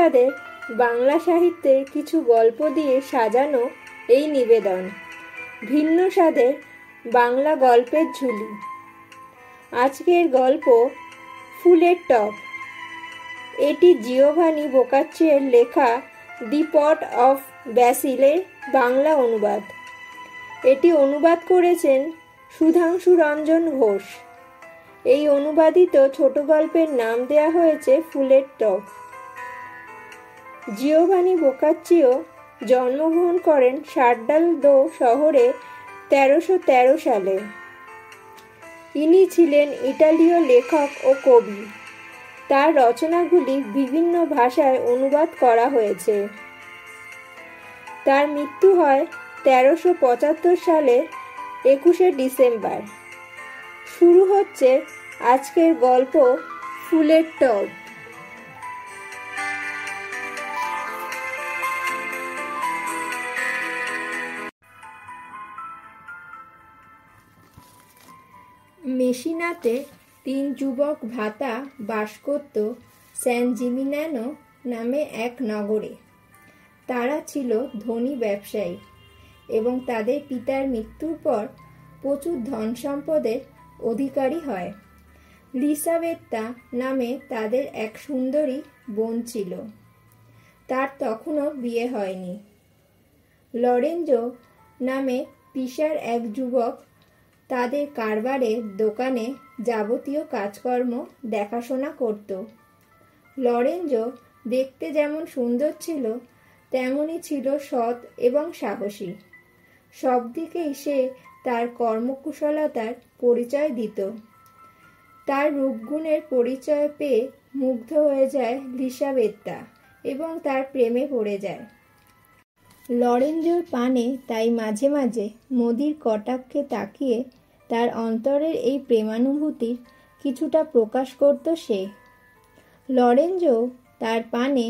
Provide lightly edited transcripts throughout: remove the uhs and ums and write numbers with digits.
স্বাদের বাংলা সাহিত্যের কিছু গল্প দিয়ে সাজানো এই নিবেদন। ভিন্ন স্বাদের বাংলা গল্পের ঝুলি। আজকের গল্প ফুলের টব। এটি জিওভানি বোকাচ্চিওর লেখা দি পট অফ ব্যাসিলের বাংলা অনুবাদ। এটি অনুবাদ করেছেন সুধাংশু রঞ্জন ঘোষ। এই অনুবাদিত ছোট গল্পের নাম দেয়া হয়েছে ফুলের টব। জিওভানি বোকাচ্চিও জন্মগ্রহণ করেন সার্ডালদো শহরে 1313 সালে। ইনি ছিলেন ইতালীয় লেখক ও কবি। তার রচনাগুলি বিভিন্ন ভাষায় অনুবাদ করা হয়েছে। তার মৃত্যু হয় 1375 সালে 21শে ডিসেম্বর। শুরু হচ্ছে আজকের গল্প ফুলের টব। মেসিনাতে 3 যুবক ভ্রাতা বাস করত স্যান জিমিনানো নামে এক নগরে। তারা ছিল ধনী ব্যবসায়ী এবং তাদের পিতার মৃত্যুর পর প্রচুর ধন সম্পদের অধিকারী হয়। লিসাবেত্তা নামে তাদের এক সুন্দরী বোন ছিল। তার তখনও বিয়ে হয়নি। লরেঞ্জো নামে পিসার এক যুবক তাদের কারবারের দোকানে যাবতীয় কাজকর্ম দেখাশোনা করত। লরেঞ্জো দেখতে যেমন সুন্দর ছিল, তেমনই ছিল সৎ এবং সাহসী। সব দিকেই সে তার কর্মকুশলতার পরিচয় দিত। তার রূপগুণের পরিচয় পেয়ে মুগ্ধ হয়ে যায় লিসাবেত্তা এবং তার প্রেমে পড়ে যায়। লরেঞ্জোর পানে তাই মাঝে মাঝে মদির কটাক্ষে তাকিয়ে তার অন্তরের এই প্রেমানুভূতির কিছুটা প্রকাশ করত সে। লরেঞ্জো তার পানে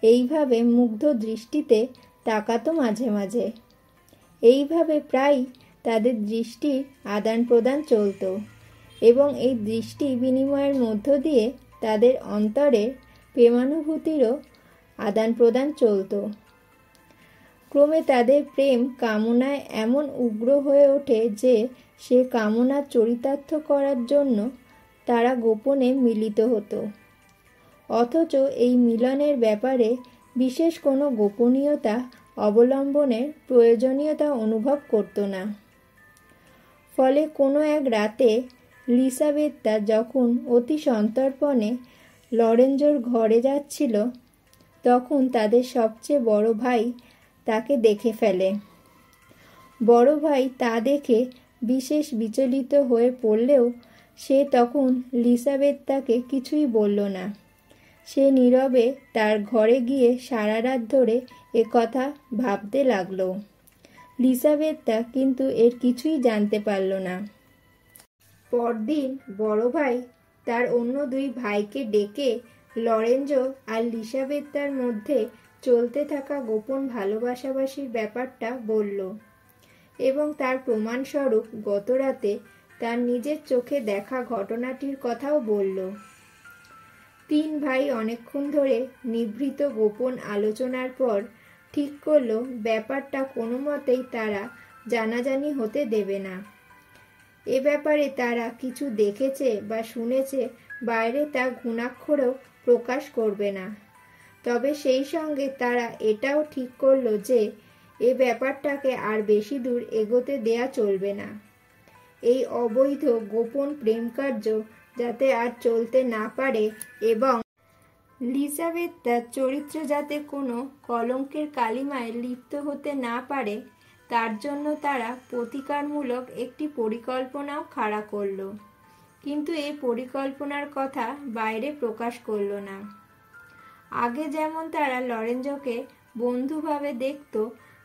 এইভাবে মুগ্ধ দৃষ্টিতে তাকাতো মাঝে মাঝে। এইভাবে প্রায় তাদের দৃষ্টির আদান প্রদান চলত এবং এই দৃষ্টি বিনিময়ের মধ্য দিয়ে তাদের অন্তরের প্রেমানুভূতিরও আদান প্রদান চলত। ক্রমে তাদের প্রেম কামনায় এমন উগ্র হয়ে ওঠে যে সে কামনা চরিতার্থ করার জন্য তারা গোপনে মিলিত হতো, অথচ এই মিলনের ব্যাপারে বিশেষ কোনো গোপনীয়তা অবলম্বনের প্রয়োজনীয়তা অনুভব করত না। ফলে কোনো এক রাতে লিসাবেত্তা যখন অতি সন্তর্পণে লরেঞ্জোর ঘরে যাচ্ছিল, তখন তাদের সবচেয়ে বড় ভাই তাকে দেখে ফেলে। বড় ভাই তা দেখে বিশেষ বিচলিত হয়ে পড়লেও সে তখন লিসাবেত্তাকে কিছুই বলল না। সে নীরবে তার ঘরে গিয়ে সারা রাত ধরে একথা ভাবতে লাগলো। লিসাবেত্তা কিন্তু এর কিছুই জানতে পারল না। পরদিন বড় ভাই তার অন্য 2 ভাইকে ডেকে লরেঞ্জো আর লিসাবেত্তার মধ্যে চলতে থাকা গোপন ভালোবাসাবাসির ব্যাপারটা বলল এবং তার প্রমাণস্বরূপ গতরাতে তার নিজের চোখে দেখা ঘটনাটির কথাও বলল। 3 ভাই অনেকক্ষণ ধরে নিভৃত গোপন আলোচনার পর ঠিক করলো ব্যাপারটা কোনো মতেই তারা জানাজানি হতে দেবে না। এ ব্যাপারে তারা কিছু দেখেছে বা শুনেছে বাইরে তা ঘুণাক্ষরেও প্রকাশ করবে না। তবে সেই সঙ্গে তারা এটাও ঠিক করলো যে এ ব্যাপারটাকে আর বেশি দূর এগোতে দেয়া চলবে না। এই অবৈধ গোপন প্রেমকার্য যাতে আর চলতে না পারে এবং লিসাবেত্তার চরিত্র যাতে কোনো কলঙ্কের কালিমায় লিপ্ত হতে না পারে, তার জন্য তারা প্রতিকারমূলক একটি পরিকল্পনাও খাড়া করল। কিন্তু এই পরিকল্পনার কথা বাইরে প্রকাশ করল না। আগে যেমন তারা লরেঞ্জোকে বন্ধুভাবে দেখত,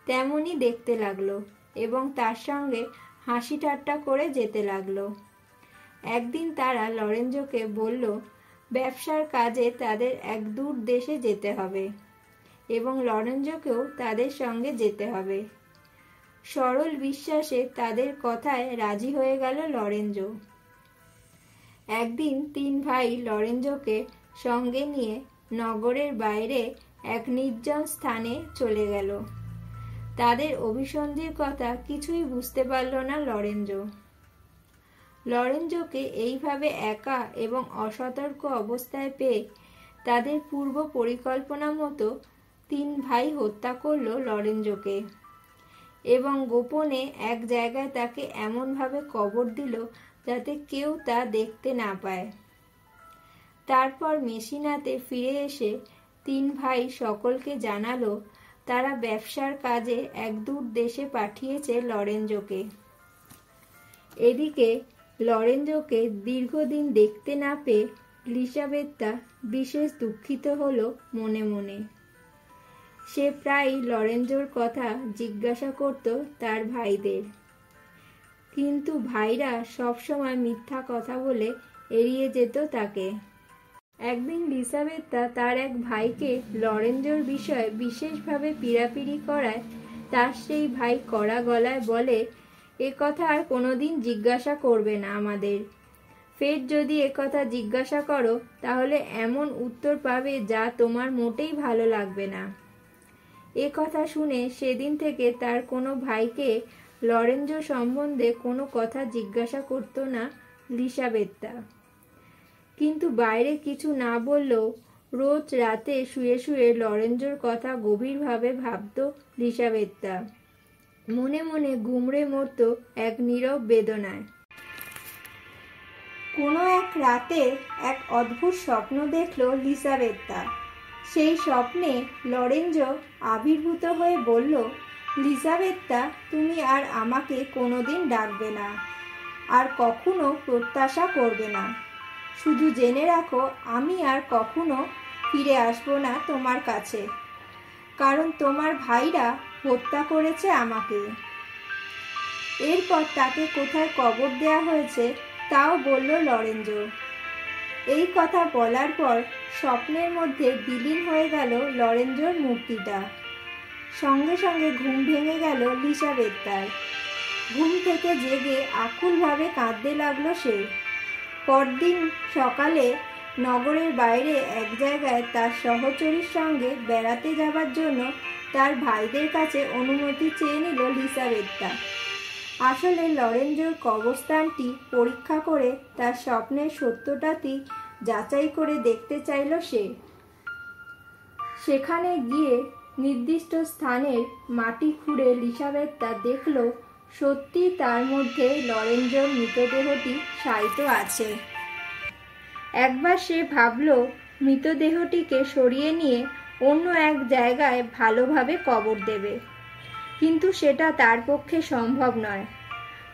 তেমনই দেখতে লাগলো এবং তার সঙ্গে হাসি ঠাট্টা করে যেতে লাগলো। একদিন তারা লরেঞ্জোকে বলল ব্যবসার কাজে তাদের এক দূর দেশে যেতে হবে এবং লরেঞ্জোকেও তাদের সঙ্গে যেতে হবে। সরল বিশ্বাসে তাদের কথায় রাজি হয়ে গেল লরেঞ্জো। একদিন 3 ভাই লরেঞ্জোকে সঙ্গে নিয়ে নগরের বাইরে এক নির্জন স্থানে চলে গেল। তাদের অভিসন্ধির কথা কিছুই বুঝতে পারল না লরেঞ্জো। লরেঞ্জোকে এইভাবে একা এবং অসতর্ক অবস্থায় পেয়ে তাদের পূর্ব পরিকল্পনা মতো 3 ভাই হত্যা করল লরেঞ্জোকে এবং গোপনে এক জায়গায় তাকে এমনভাবে কবর দিল যাতে কেউ তা দেখতে না পায়। তারপর মেসিনাতে ফিরে এসে 3 ভাই সকলকে জানালো তারা ব্যবসার কাজে এক দূর দেশে পাঠিয়েছে লরেঞ্জোকে। এদিকে লরেঞ্জোকে দীর্ঘদিন দেখতে না পেয়ে লিসাবেত্তা বিশেষ দুঃখিত হলো মনে মনে। সে প্রায়ই লরেঞ্জোর কথা জিজ্ঞাসা করত তার ভাইদের, কিন্তু ভাইরা সবসময় মিথ্যা কথা বলে এড়িয়ে যেত তাকে। একদিন লিসাবেত্তা তার এক ভাইকে লরেঞ্জোর বিষয়ে বিশেষভাবে পীড়াপিড়ি করায় তার সেই ভাই কড়া গলায় বলে, এ কথা আর কোনোদিন জিজ্ঞাসা করবে না আমাদের। ফের যদি এ কথা জিজ্ঞাসা করো তাহলে এমন উত্তর পাবে যা তোমার মোটেই ভালো লাগবে না। এ কথা শুনে সেদিন থেকে তার কোনো ভাইকে লরেঞ্জো সম্বন্ধে কোনো কথা জিজ্ঞাসা করতো না লিসাবেত্তা। কিন্তু বাইরে কিছু না বললেও রোজ রাতে শুয়ে শুয়ে লরেঞ্জোর কথা গভীরভাবে ভাবত লিসাবেত্তা। মনে মনে ঘুমড়ে মরত এক নীরব বেদনায়। কোনো এক রাতে এক অদ্ভুত স্বপ্ন দেখল লিসাবেত্তা। সেই স্বপ্নে লরেঞ্জো আবির্ভূত হয়ে বলল, লিসাবেত্তা, তুমি আর আমাকে কোনোদিন ডাকবে না, আর কখনো প্রত্যাশা করবে না। শুধু জেনে রাখো, আমি আর কখনো ফিরে আসবো না তোমার কাছে, কারণ তোমার ভাইরা হত্যা করেছে আমাকে। এরপর তাকে কোথায় কবর দেয়া হয়েছে তাও বলল লরেঞ্জো। এই কথা বলার পর স্বপ্নের মধ্যে বিলীন হয়ে গেল লরেঞ্জোর মূর্তিটা। সঙ্গে সঙ্গে ঘুম ভেঙে গেল লিসাবেত্তার। ঘুম থেকে জেগে আকুলভাবে কাঁদতে লাগলো সে। পরদিন সকালে নগরের বাইরে এক জায়গায় তার সহচরীর সঙ্গে বেড়াতে যাবার জন্য তার ভাইদের কাছে অনুমতি চেয়ে নিল লিসাবেত্তা। আসলে লরেঞ্জোর কবরস্থানটি পরীক্ষা করে তার স্বপ্নের সত্যতাটি যাচাই করে দেখতে চাইল সে। সেখানে গিয়ে নির্দিষ্ট স্থানের মাটি খুঁড়ে লিসাবেত্তা দেখল সত্যি তার মধ্যে লরেঞ্জোর মৃতদেহটি শায়িত আছে। একবার সে ভাবল মৃতদেহটিকে সরিয়ে নিয়ে অন্য এক জায়গায় ভালোভাবে কবর দেবে, কিন্তু সেটা তার পক্ষে সম্ভব নয়।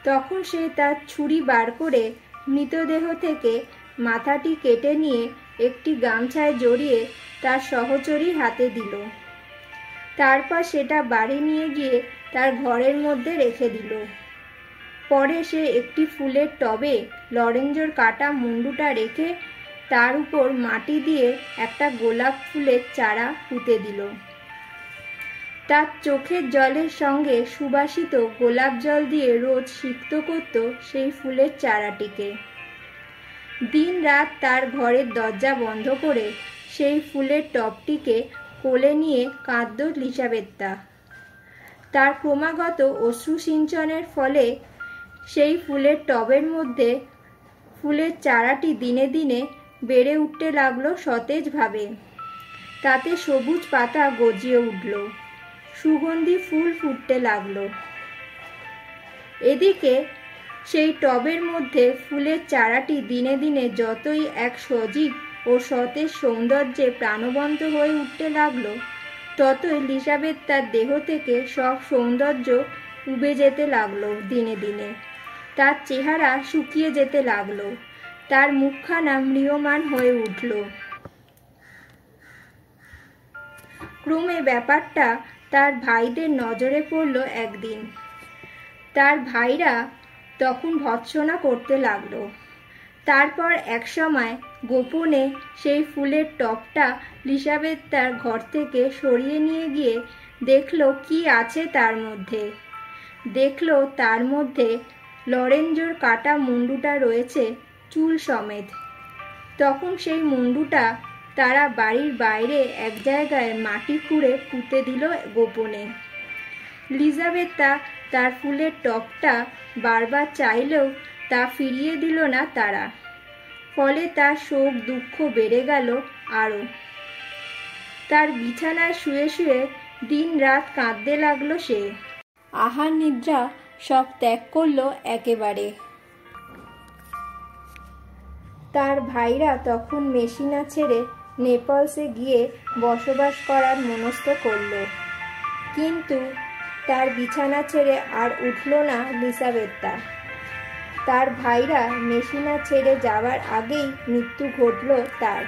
তখন সে তার ছুরি বার করে মৃতদেহ থেকে মাথাটি কেটে নিয়ে একটি গামছায় জড়িয়ে তার সহচরীর হাতে দিল। তারপর সেটা বাড়ি নিয়ে গিয়ে তার ঘরের মধ্যে রেখে দিল। পরে সে একটি ফুলের টবে লরেঞ্জোর কাটা মুন্ডুটা রেখে তার উপর মাটি দিয়ে একটা গোলাপ ফুলের চারা পুঁতে দিল। তার চোখের জলের সঙ্গে সুবাসিত গোলাপ জল দিয়ে রোজ সিক্ত করত সেই ফুলের চারাটিকে। দিন রাত তার ঘরের দরজা বন্ধ করে সেই ফুলের টবটিকে কোলে নিয়ে কাঁদত লিসাবেত্তা। তার ক্রমাগত অশ্রুসিঞ্চনের ফলে সেই ফুলের টবের মধ্যে ফুলের চারাটি দিনে দিনে বেড়ে উঠতে লাগলো সতেজভাবে। তাতে সবুজ পাতা গজিয়ে উঠল, সুগন্ধি ফুল ফুটতে লাগলো। এদিকে সেই টবের মধ্যে ফুলের চারাটি দিনে দিনে যতই এক সজীব ও সতেজ সৌন্দর্যে প্রাণবন্ত হয়ে উঠতে লাগলো, ততই লিসাবেত্তার দেহ থেকে সব সৌন্দর্য উবে যেতে লাগলো। দিনে দিনে তার চেহারা শুকিয়ে যেতে লাগলো, তার মুখখানা ম্রিয়মাণ হয়ে উঠল। ক্রমে ব্যাপারটা তার ভাইদের নজরে পড়ল একদিন। তার ভাইরা তখন ভর্ৎসনা করতে লাগলো। তারপর একসময় গোপনে সেই ফুলের টবটা লিসাবেত্তার ঘর থেকে সরিয়ে নিয়ে গিয়ে দেখলো কি আছে তার মধ্যে। দেখলো তার মধ্যে লরেঞ্জোর কাটা মুন্ডুটা রয়েছে চুল সমেত। তখন সেই মুন্ডুটা তারা বাড়ির বাইরে এক জায়গায় মাটি খুঁড়ে পুঁতে দিল গোপনে। লিজাবেথা তার ফুলের টবটা বারবার চাইলেও তা ফিরিয়ে দিল না তারা। ফলে তার শোক দুঃখ বেড়ে গেল আরও। তার বিছানায় শুয়ে শুয়ে দিন রাত কাঁদতে লাগলো সে। আহার নিদ্রা সব ত্যাগ করলো একেবারে। তার ভাইরা তখন মেসিনা ছেড়ে নেপলসে গিয়ে বসবাস করার মনস্থ করল। কিন্তু তার বিছানা ছেড়ে আর উঠল না লিসাবেথা। তার ভাইরা মেসিনা ছেড়ে যাওয়ার আগেই মৃত্যু ঘটল তার।